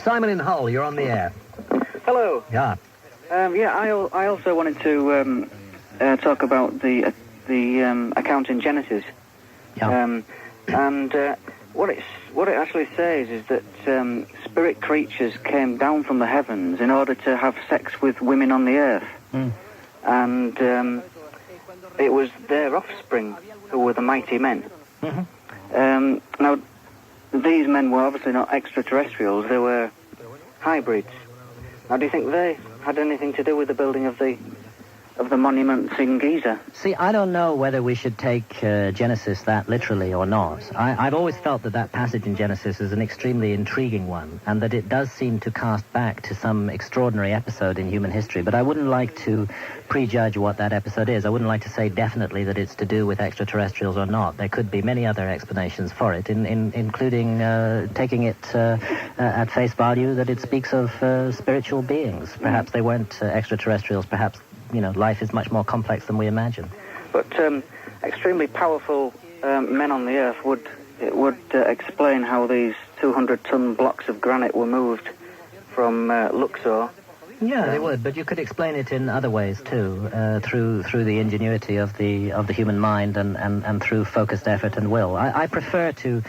Simon in Hull, you're on the air. Hello. Yeah. I also wanted to talk about the account in Genesis. Yeah. What it actually says is that spirit creatures came down from the heavens in order to have sex with women on the earth. And it was their offspring who were the mighty men. Now, these men were obviously not extraterrestrials, they were hybrids. Now, do you think they had anything to do with the building of the monuments in Giza? See, I don't know whether we should take Genesis that literally or not. I've always felt that passage in Genesis is an extremely intriguing one, and that it does seem to cast back to some extraordinary episode in human history, but I wouldn't like to prejudge what that episode is. I wouldn't like to say definitely that it's to do with extraterrestrials or not. There could be many other explanations for it, including taking it at face value that it speaks of spiritual beings. Perhaps they weren't extraterrestrials, perhaps life is much more complex than we imagine. But extremely powerful men on the earth would explain how these 200-ton blocks of granite were moved from Luxor. Yeah, they would, but you could explain it in other ways too, through the ingenuity of the human mind and through focused effort and will. I prefer to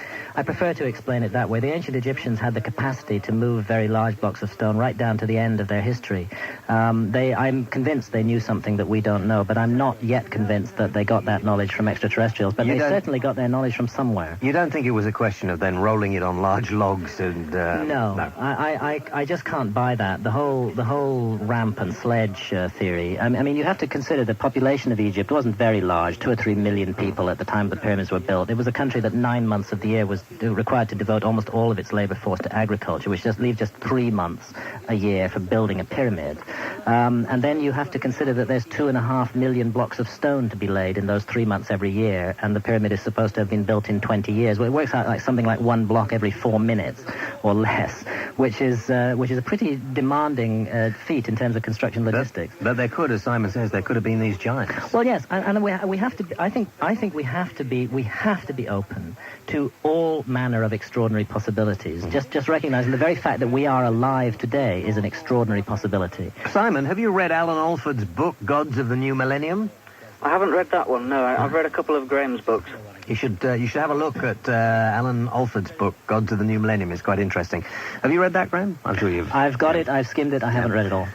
explain it that way. The ancient Egyptians had the capacity to move very large blocks of stone right down to the end of their history. I'm convinced they knew something that we don't know, but I'm not yet convinced that they got that knowledge from extraterrestrials. But they certainly got their knowledge from somewhere. You don't think it was a question of then rolling it on large logs and... No. I just can't buy that. The whole ramp and sledge theory. I mean, you have to consider the population of Egypt wasn't very large, 2 or 3 million people at the time the pyramids were built. It was a country that 9 months of the year was required to devote almost all of its labor force to agriculture, which leaves just 3 months a year for building a pyramid. And then you have to consider that there's 2.5 million blocks of stone to be laid in those 3 months every year, and the pyramid is supposed to have been built in 20 years. Well, it works out like something like 1 block every 4 minutes or less, which is a pretty demanding feat in terms of construction logistics. But there could, as Simon says, there could have been these giants. Well, yes, and we have to. I think we have to be open to all manner of extraordinary possibilities. Just recognizing the very fact that we are alive today is an extraordinary possibility. Simon, have you read Alan Alford's book, Gods of the New Millennium? I haven't read that one, no. I've read a couple of Graham's books. You should have a look at Alan Alford's book, Gods of the New Millennium. It's quite interesting. Have you read that, Graham? I'm sure you've... I've got it, I've skimmed it, I haven't read it all.